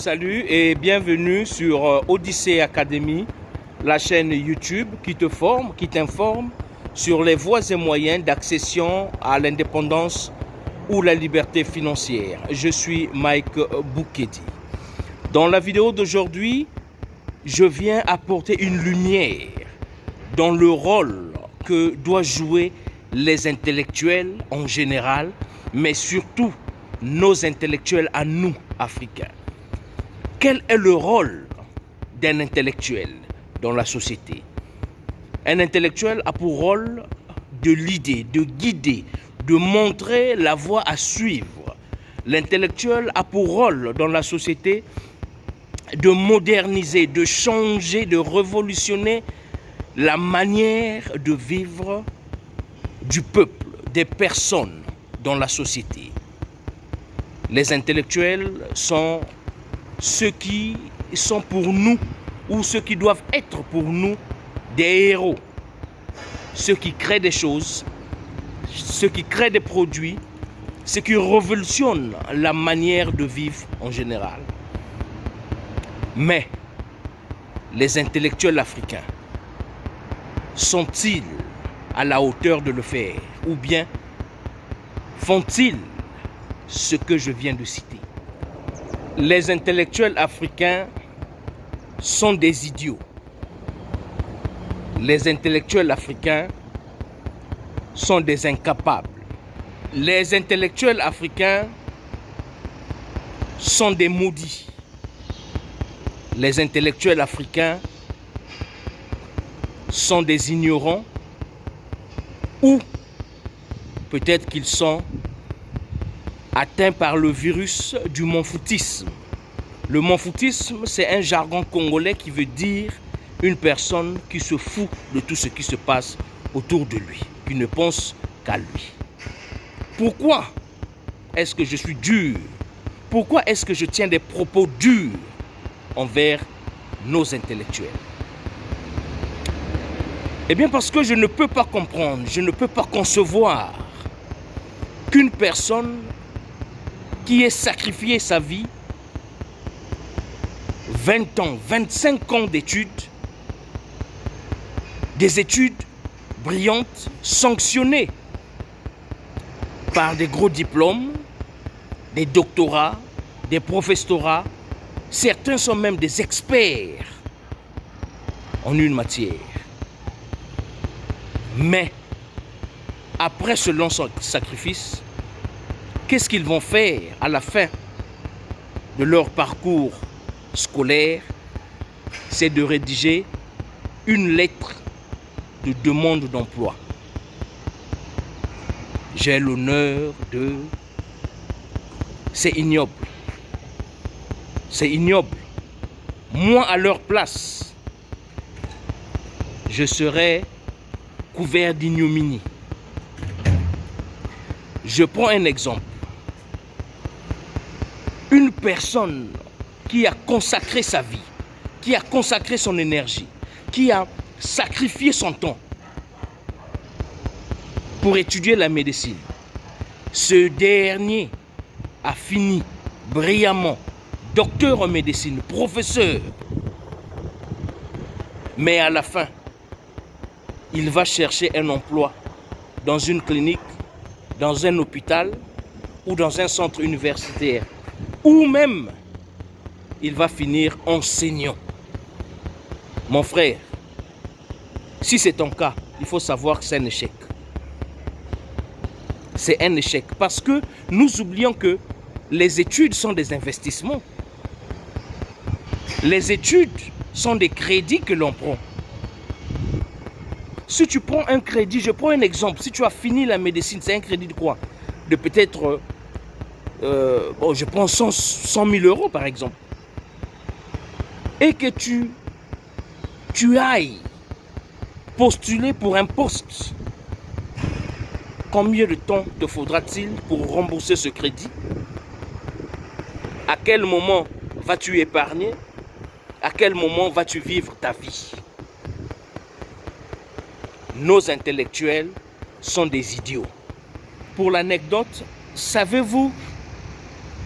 Salut et bienvenue sur Odyssée Academy, la chaîne YouTube qui te forme, qui t'informe sur les voies et moyens d'accession à l'indépendance ou la liberté financière. Je suis Mike Boukedi. Dans la vidéo d'aujourd'hui, je viens apporter une lumière dans le rôle que doivent jouer les intellectuels en général, mais surtout nos intellectuels à nous, Africains. Quel est le rôle d'un intellectuel dans la société? Un intellectuel a pour rôle de l'idée, de guider, de montrer la voie à suivre. L'intellectuel a pour rôle dans la société de moderniser, de changer, de révolutionner la manière de vivre du peuple, des personnes dans la société. Les intellectuels sont ceux qui sont pour nous, ou ceux qui doivent être pour nous, des héros. Ceux qui créent des choses, ceux qui créent des produits, ceux qui révolutionnent la manière de vivre en général. Mais les intellectuels africains sont-ils à la hauteur de le faire? Ou bien font-ils ce que je viens de citer? Les intellectuels africains sont des idiots. Les intellectuels africains sont des incapables. Les intellectuels africains sont des maudits. Les intellectuels africains sont des ignorants, ou peut-être qu'ils sont atteints par le virus du monfoutisme. Le monfoutisme, c'est un jargon congolais qui veut dire une personne qui se fout de tout ce qui se passe autour de lui, qui ne pense qu'à lui. Pourquoi est-ce que je suis dur? Pourquoi est-ce que je tiens des propos durs envers nos intellectuels? Eh bien parce que je ne peux pas comprendre, je ne peux pas concevoir qu'une personne qui ait sacrifié sa vie, 20 ans, 25 ans d'études, des études brillantes, sanctionnées par des gros diplômes, des doctorats, des professorats, certains sont même des experts en une matière. Mais après ce long sacrifice, qu'est-ce qu'ils vont faire à la fin de leur parcours scolaire? C'est de rédiger une lettre de demande d'emploi. J'ai l'honneur de... C'est ignoble. C'est ignoble. Moi, à leur place, je serais couvert d'ignominie. Je prends un exemple. Une personne qui a consacré sa vie, qui a consacré son énergie, qui a sacrifié son temps pour étudier la médecine. Ce dernier a fini brillamment, docteur en médecine, professeur. Mais à la fin, il va chercher un emploi dans une clinique, dans un hôpital ou dans un centre universitaire. Ou même, il va finir enseignant. Mon frère, si c'est ton cas, il faut savoir que c'est un échec. C'est un échec parce que nous oublions que les études sont des investissements. Les études sont des crédits que l'on prend. Si tu prends un crédit, je prends un exemple, si tu as fini la médecine, c'est un crédit de quoi? De peut-être, je prends 100 000 euros par exemple. Et que tu ailles postuler pour un poste. Combien de temps te faudra-t-il pour rembourser ce crédit? À quel moment vas-tu épargner? À quel moment vas-tu vivre ta vie? Nos intellectuels sont des idiots. Pour l'anecdote, savez-vous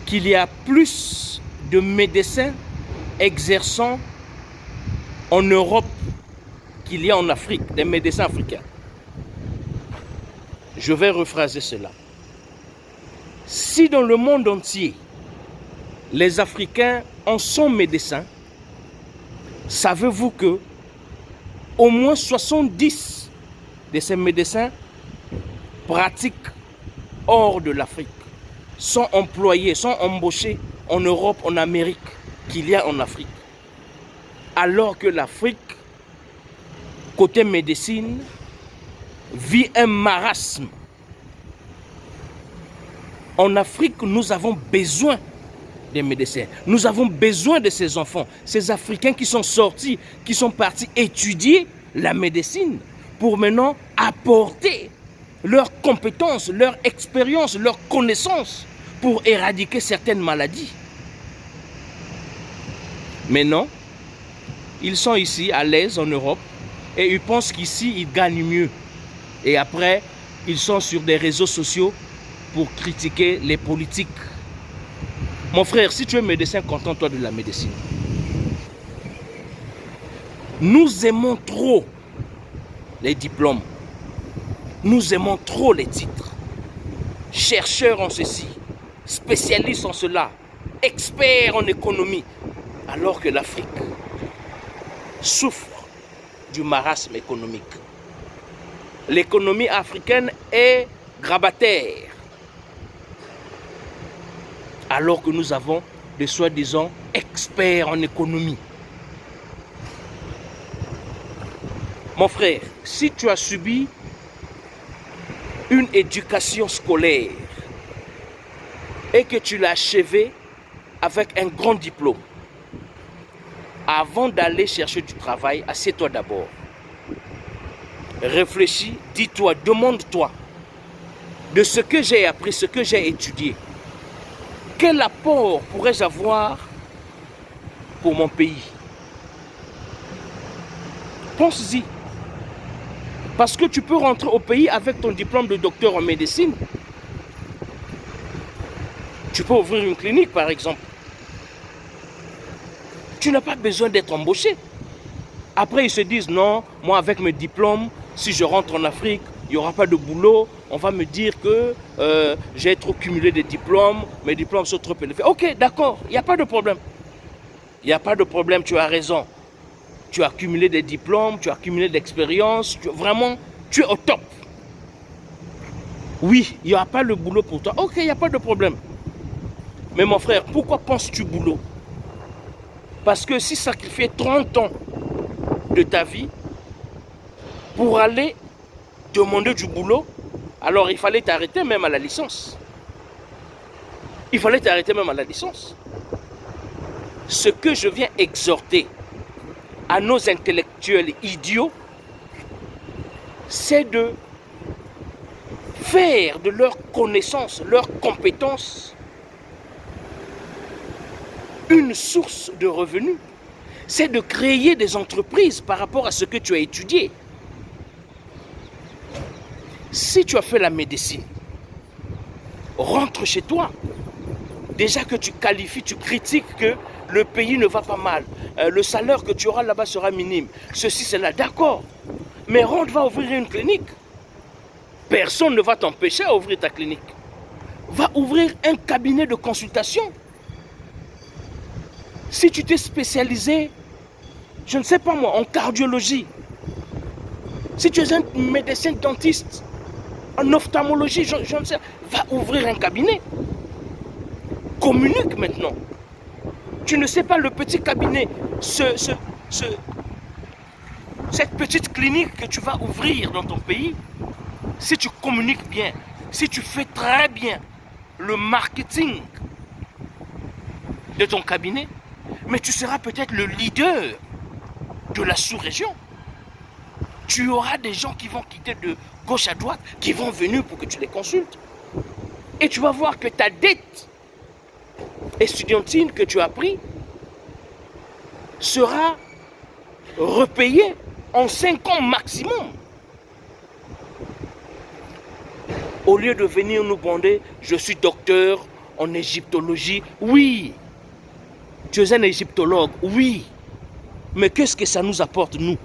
qu'il y a plus de médecins exerçant en Europe qu'il y a en Afrique, des médecins africains. Je vais rephraser cela. Si dans le monde entier, les Africains en sont médecins, savez-vous que au moins 70 de ces médecins pratiquent hors de l'Afrique, sont employés, sont embauchés en Europe, en Amérique, qu'il y a en Afrique. Alors que l'Afrique, côté médecine, vit un marasme. En Afrique, nous avons besoin des médecins. Nous avons besoin de ces enfants, ces Africains qui sont sortis, qui sont partis étudier la médecine pour maintenant apporter leurs compétences, leur expérience, leurs connaissances pour éradiquer certaines maladies. Mais non, ils sont ici à l'aise en Europe et ils pensent qu'ici ils gagnent mieux. Et après, ils sont sur des réseaux sociaux pour critiquer les politiques. Mon frère, si tu es médecin, contente-toi de la médecine. Nous aimons trop les diplômes. Nous aimons trop les titres. Chercheurs en ceci, spécialistes en cela, experts en économie. Alors que l'Afrique souffre du marasme économique. L'économie africaine est grabataire. Alors que nous avons des soi-disant experts en économie. Mon frère, si tu as subi une éducation scolaire et que tu l'as achevée avec un grand diplôme, avant d'aller chercher du travail, assieds-toi d'abord. Réfléchis, dis-toi, demande-toi de ce que j'ai appris, ce que j'ai étudié. Quel apport pourrais-je avoir pour mon pays? Pense-y. Parce que tu peux rentrer au pays avec ton diplôme de docteur en médecine. Tu peux ouvrir une clinique, par exemple. Tu n'as pas besoin d'être embauché. Après, ils se disent, non, moi avec mes diplômes, si je rentre en Afrique, il n'y aura pas de boulot. On va me dire que j'ai trop cumulé de diplômes, mes diplômes sont trop élevés. Ok, d'accord, il n'y a pas de problème. Il n'y a pas de problème, tu as raison. Tu as accumulé des diplômes, tu as accumulé de l'expérience, vraiment, tu es au top. Oui, il n'y aura pas le boulot pour toi. Ok, il n'y a pas de problème. Mais mon frère, pourquoi penses-tu boulot? Parce que si sacrifier 30 ans de ta vie pour aller demander du boulot, alors il fallait t'arrêter même à la licence. Il fallait t'arrêter même à la licence. Ce que je viens exhorter à nos intellectuels idiots, c'est de faire de leurs connaissances, leurs compétences, une source de revenus. C'est de créer des entreprises par rapport à ce que tu as étudié. Si tu as fait la médecine, rentre chez toi. Déjà que tu qualifies, tu critiques que le pays ne va pas mal. Le salaire que tu auras là-bas sera minime. Ceci, c'est là, d'accord. Mais rentre, va ouvrir une clinique. Personne ne va t'empêcher à ouvrir ta clinique. Va ouvrir un cabinet de consultation. Si tu t'es spécialisé, je ne sais pas moi, en cardiologie, si tu es un médecin dentiste, en ophtalmologie, je ne sais, va ouvrir un cabinet. Communique maintenant. Tu ne sais pas le petit cabinet, cette petite clinique que tu vas ouvrir dans ton pays, si tu communiques bien, si tu fais très bien le marketing de ton cabinet, mais tu seras peut-être le leader de la sous-région. Tu auras des gens qui vont quitter de gauche à droite, qui vont venir pour que tu les consultes. Et tu vas voir que ta dette estudiantine que tu as pris sera repayée en 5 ans maximum. Au lieu de venir nous bander, je suis docteur en égyptologie. Oui, Tu es un égyptologue, oui. Mais qu'est-ce que ça nous apporte, nous?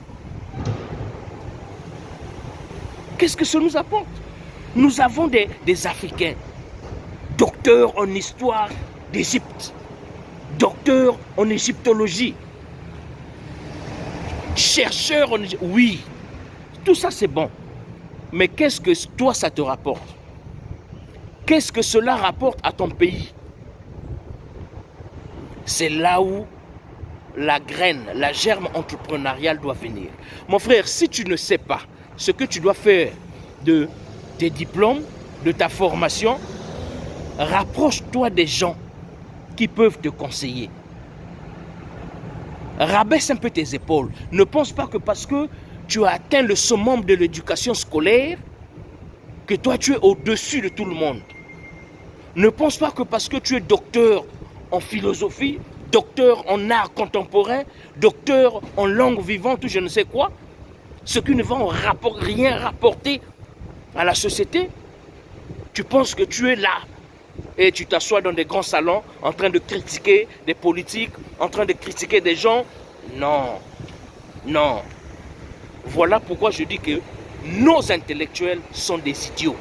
Qu'est-ce que ça nous apporte? Nous avons des Africains, docteurs en histoire d'Égypte, docteurs en égyptologie, chercheurs en Égypte. Oui, tout ça c'est bon. Mais qu'est-ce que toi ça te rapporte? Qu'est-ce que cela rapporte à ton pays? C'est là où la graine, la germe entrepreneuriale doit venir. Mon frère, si tu ne sais pas ce que tu dois faire de tes diplômes, de ta formation, rapproche-toi des gens qui peuvent te conseiller. Rabaisse un peu tes épaules. Ne pense pas que parce que tu as atteint le summum de l'éducation scolaire, que toi tu es au-dessus de tout le monde. Ne pense pas que parce que tu es docteur en philosophie, docteur en art contemporain, docteur en langue vivante ou je ne sais quoi, ce qui ne va rien rapporter à la société, tu penses que tu es là et tu t'assois dans des grands salons en train de critiquer des politiques, en train de critiquer des gens. Non, non. Voilà pourquoi je dis que nos intellectuels sont des idiots.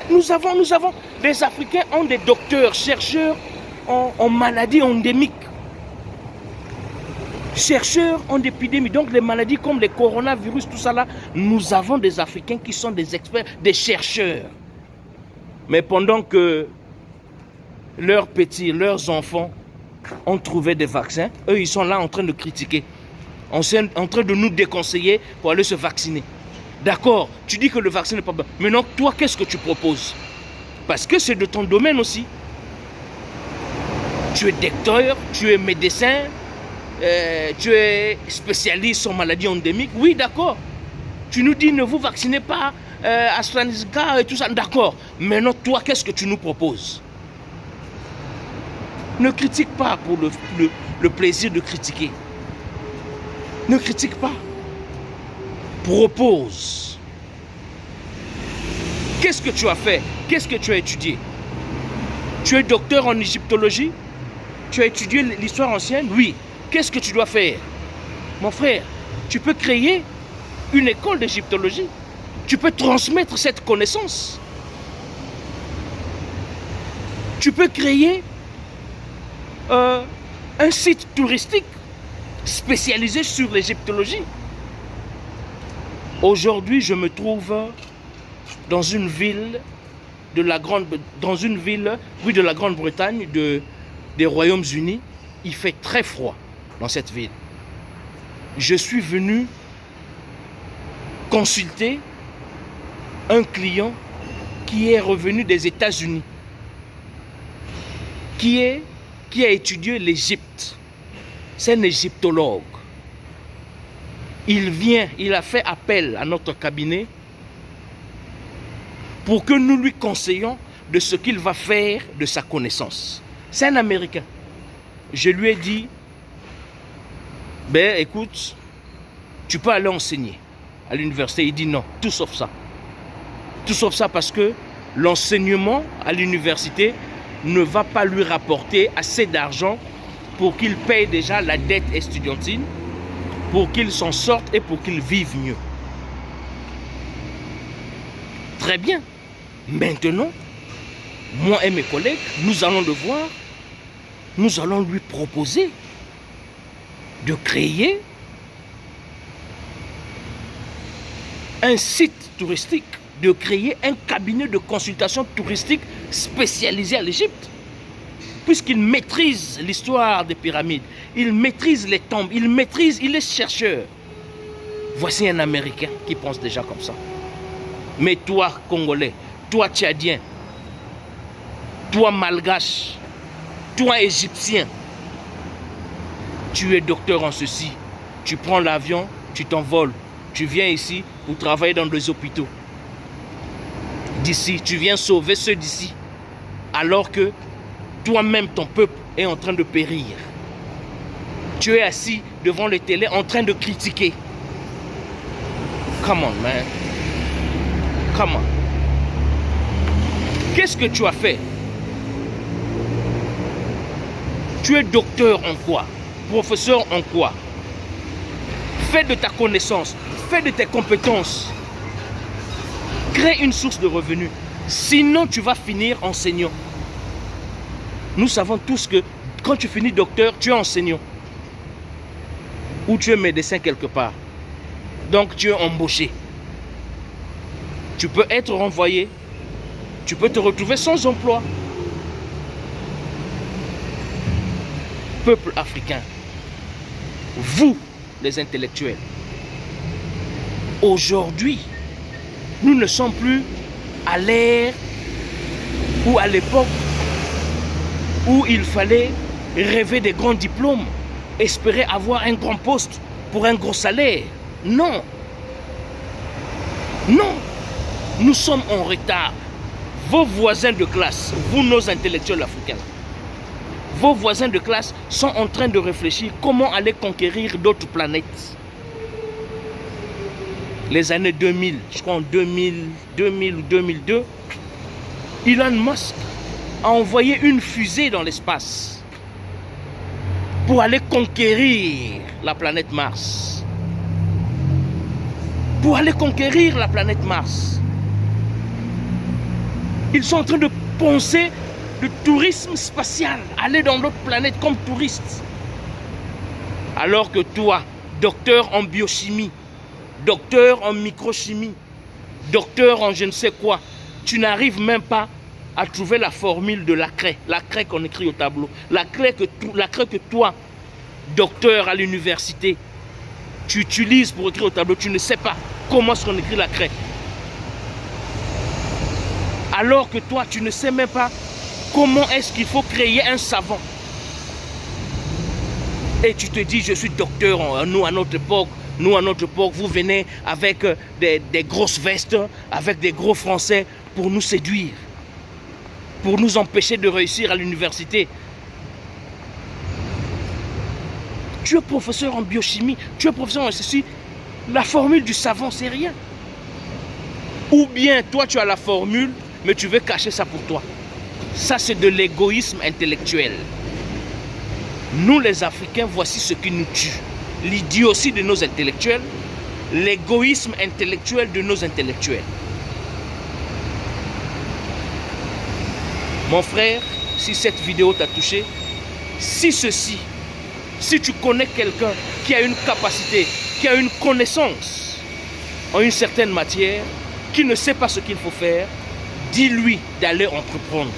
Nous avons, les Africains ont des docteurs, chercheurs en maladies endémiques. Chercheurs en épidémie, donc les maladies comme les coronavirus, tout ça là, nous avons des Africains qui sont des experts, des chercheurs. Mais pendant que leurs petits, leurs enfants ont trouvé des vaccins, eux ils sont là en train de critiquer, en train de nous déconseiller pour aller se vacciner. D'accord, tu dis que le vaccin n'est pas bon. Maintenant, toi, qu'est-ce que tu proposes? Parce que c'est de ton domaine aussi. Tu es docteur, tu es médecin, tu es spécialiste en maladies endémiques. Oui, d'accord. Tu nous dis ne vous vaccinez pas, AstraZeneca et tout ça. D'accord. Maintenant, toi, qu'est-ce que tu nous proposes? Ne critique pas pour le plaisir de critiquer. Ne critique pas. Propose. Qu'est-ce que tu as fait? Qu'est-ce que tu as étudié? Tu es docteur en égyptologie? Tu as étudié l'histoire ancienne? Oui. Qu'est-ce que tu dois faire? Mon frère, tu peux créer une école d'égyptologie. Tu peux transmettre cette connaissance. Tu peux créer un site touristique spécialisé sur l'égyptologie. Aujourd'hui, je me trouve dans une ville de la Grande-Bretagne, des Royaumes-Unis. Il fait très froid dans cette ville. Je suis venu consulter un client qui est revenu des États-Unis, qui a étudié l'Égypte. C'est un égyptologue. Il a fait appel à notre cabinet pour que nous lui conseillions de ce qu'il va faire de sa connaissance. C'est un Américain. Je lui ai dit, ben écoute, tu peux aller enseigner à l'université. Il dit non, tout sauf ça. Tout sauf ça parce que l'enseignement à l'université ne va pas lui rapporter assez d'argent pour qu'il paye déjà la dette estudiantine, pour qu'il s'en sorte et pour qu'il vive mieux. Très bien. Maintenant, moi et mes collègues, nous allons devoir, nous allons lui proposer de créer un site touristique, de créer un cabinet de consultation touristique spécialisé à l'Égypte. Puisqu'il maîtrise l'histoire des pyramides, il maîtrise les tombes, il est chercheur. Voici un Américain qui pense déjà comme ça. Mais toi, Congolais, toi, Tchadien, toi, Malgache, toi, Égyptien, tu es docteur en ceci. Tu prends l'avion, tu t'envoles. Tu viens ici pour travailler dans des hôpitaux. D'ici, tu viens sauver ceux d'ici. Alors que toi-même, ton peuple est en train de périr. Tu es assis devant le télé en train de critiquer. Come on, man. Come on. Qu'est-ce que tu as fait? Tu es docteur en quoi? Professeur en quoi? Fais de ta connaissance, fais de tes compétences. Crée une source de revenus. Sinon, tu vas finir enseignant. Nous savons tous que quand tu finis docteur, tu es enseignant. Ou tu es médecin quelque part. Donc, tu es embauché. Tu peux être renvoyé. Tu peux te retrouver sans emploi. Peuple africain, vous, les intellectuels, aujourd'hui, nous ne sommes plus à l'ère ou à l'époque où il fallait rêver des grands diplômes, espérer avoir un grand poste pour un gros salaire. Non. Non. Nous sommes en retard. Vos voisins de classe, vous, nos intellectuels africains, vos voisins de classe sont en train de réfléchir comment aller conquérir d'autres planètes. Les années 2000, je crois en 2000 ou 2002, Elon Musk a envoyé une fusée dans l'espace pour aller conquérir la planète Mars. Pour aller conquérir la planète Mars. Ils sont en train de penser le tourisme spatial, aller dans d'autres planètes comme touriste. Alors que toi, docteur en biochimie, docteur en microchimie, docteur en je ne sais quoi, tu n'arrives même pas à trouver la formule de la craie qu'on écrit au tableau, la craie que toi, docteur à l'université, tu utilises pour écrire au tableau, tu ne sais pas comment est-ce qu'on écrit la craie. Alors que toi, tu ne sais même pas comment est-ce qu'il faut créer un savon. Et tu te dis, je suis docteur, nous à notre époque, vous venez avec des grosses vestes, avec des gros français pour nous séduire, pour nous empêcher de réussir à l'université. Tu es professeur en biochimie, tu es professeur en ceci, la formule du savon, c'est rien. Ou bien toi, tu as la formule, mais tu veux cacher ça pour toi. Ça, c'est de l'égoïsme intellectuel. Nous, les Africains, voici ce qui nous tue. L'idiotie de nos intellectuels, l'égoïsme intellectuel de nos intellectuels. Mon frère, si cette vidéo t'a touché, si tu connais quelqu'un qui a une capacité, qui a une connaissance en une certaine matière, qui ne sait pas ce qu'il faut faire, dis-lui d'aller entreprendre.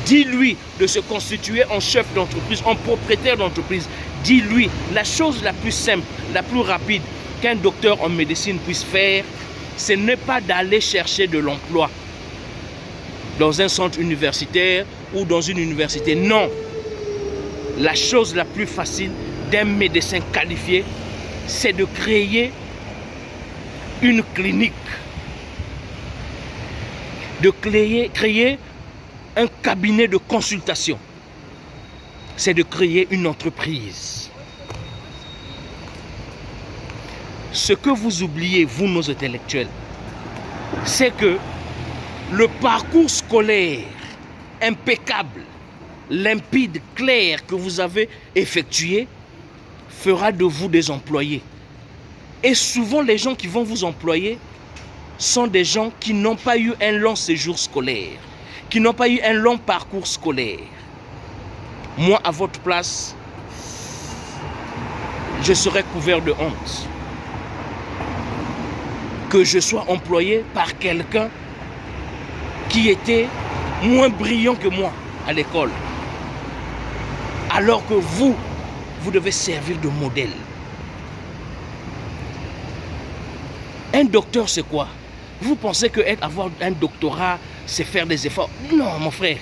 Dis-lui de se constituer en chef d'entreprise, en propriétaire d'entreprise. Dis-lui la chose la plus simple, la plus rapide qu'un docteur en médecine puisse faire, ce n'est pas d'aller chercher de l'emploi dans un centre universitaire ou dans une université. Non. La chose la plus facile d'un médecin qualifié, c'est de créer une clinique, de créer un cabinet de consultation. C'est de créer une entreprise. Ce que vous oubliez, vous, nos intellectuels, c'est que le parcours scolaire impeccable, limpide, clair que vous avez effectué fera de vous des employés. Et souvent, les gens qui vont vous employer sont des gens qui n'ont pas eu un long séjour scolaire, qui n'ont pas eu un long parcours scolaire. Moi, à votre place, je serais couvert de honte que je sois employé par quelqu'un qui était moins brillant que moi à l'école. Alors que vous devez servir de modèle. Un docteur, c'est quoi? Vous pensez que avoir un doctorat, c'est faire des efforts? Non, mon frère.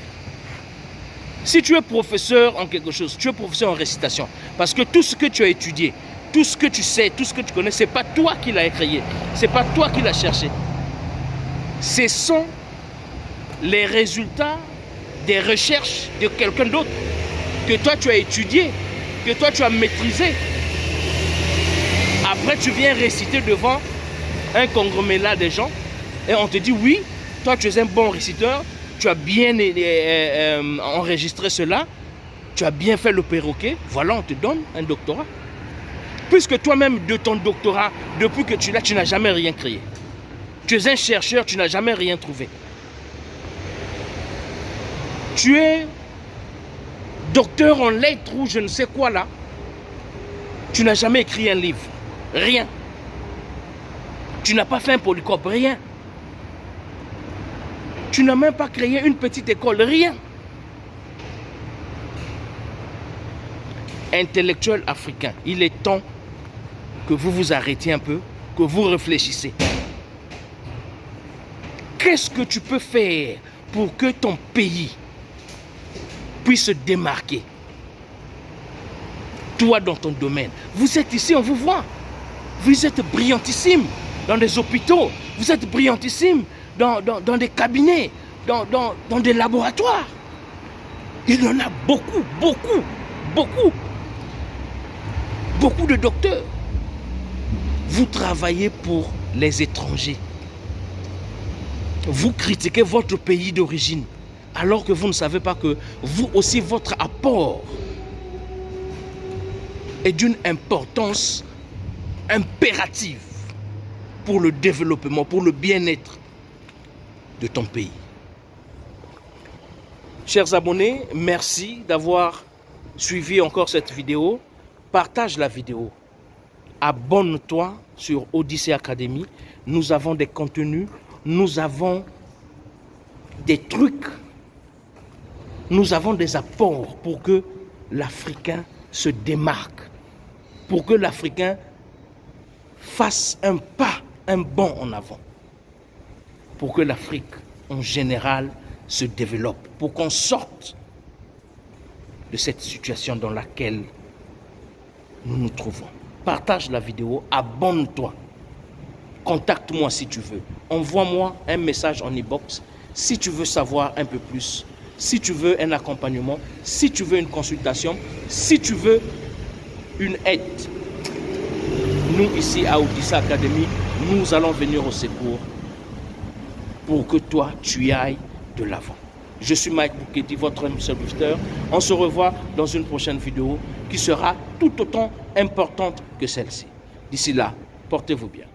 Si tu es professeur en quelque chose, tu es professeur en récitation, parce que tout ce que tu as étudié, tout ce que tu sais, tout ce que tu connais, ce n'est pas toi qui l'as créé, ce n'est pas toi qui l'as cherché. Ce sont les résultats des recherches de quelqu'un d'autre, que toi tu as étudié, que toi tu as maîtrisé. Après, tu viens réciter devant un conglomérat de gens et on te dit oui, toi tu es un bon réciteur, tu as bien enregistré cela, Tu as bien fait le perroquet, voilà, on te donne un doctorat. Puisque toi-même, de ton doctorat, depuis que tu l'as, tu n'as jamais rien créé. Tu es un chercheur, tu n'as jamais rien trouvé. Tu es docteur en lettres ou je ne sais quoi là. Tu n'as jamais écrit un livre. Rien. Tu n'as pas fait un polycope. Rien. Tu n'as même pas créé une petite école. Rien. Intellectuel africain, il est temps que vous vous arrêtiez un peu, que vous réfléchissez. Qu'est-ce que tu peux faire pour que ton pays puisse se démarquer? Toi, dans ton domaine, vous êtes ici, on vous voit. Vous êtes brillantissime dans des hôpitaux. Vous êtes brillantissime dans des cabinets, dans des laboratoires. Il y en a beaucoup, beaucoup, beaucoup. Beaucoup de docteurs. Vous travaillez pour les étrangers. Vous critiquez votre pays d'origine, alors que vous ne savez pas que vous aussi, votre apport est d'une importance impérative pour le développement, pour le bien-être de ton pays. Chers abonnés, merci d'avoir suivi encore cette vidéo. Partage la vidéo. Abonne-toi sur Odyssey Academy. Nous avons des contenus, nous avons des trucs, nous avons des apports pour que l'Africain se démarque, pour que l'Africain fasse un pas, un bond en avant, pour que l'Afrique en général se développe, pour qu'on sorte de cette situation dans laquelle nous nous trouvons. Partage la vidéo, abonne-toi, contacte-moi si tu veux, envoie-moi un message en e-box si tu veux savoir un peu plus, si tu veux un accompagnement, si tu veux une consultation, si tu veux une aide. Nous ici à Odyssey Academy, nous allons venir au secours pour que toi tu y ailles de l'avant. Je suis Mike Boukedi, votre serviteur. On se revoit dans une prochaine vidéo qui sera tout autant importante que celle-ci. D'ici là, portez-vous bien.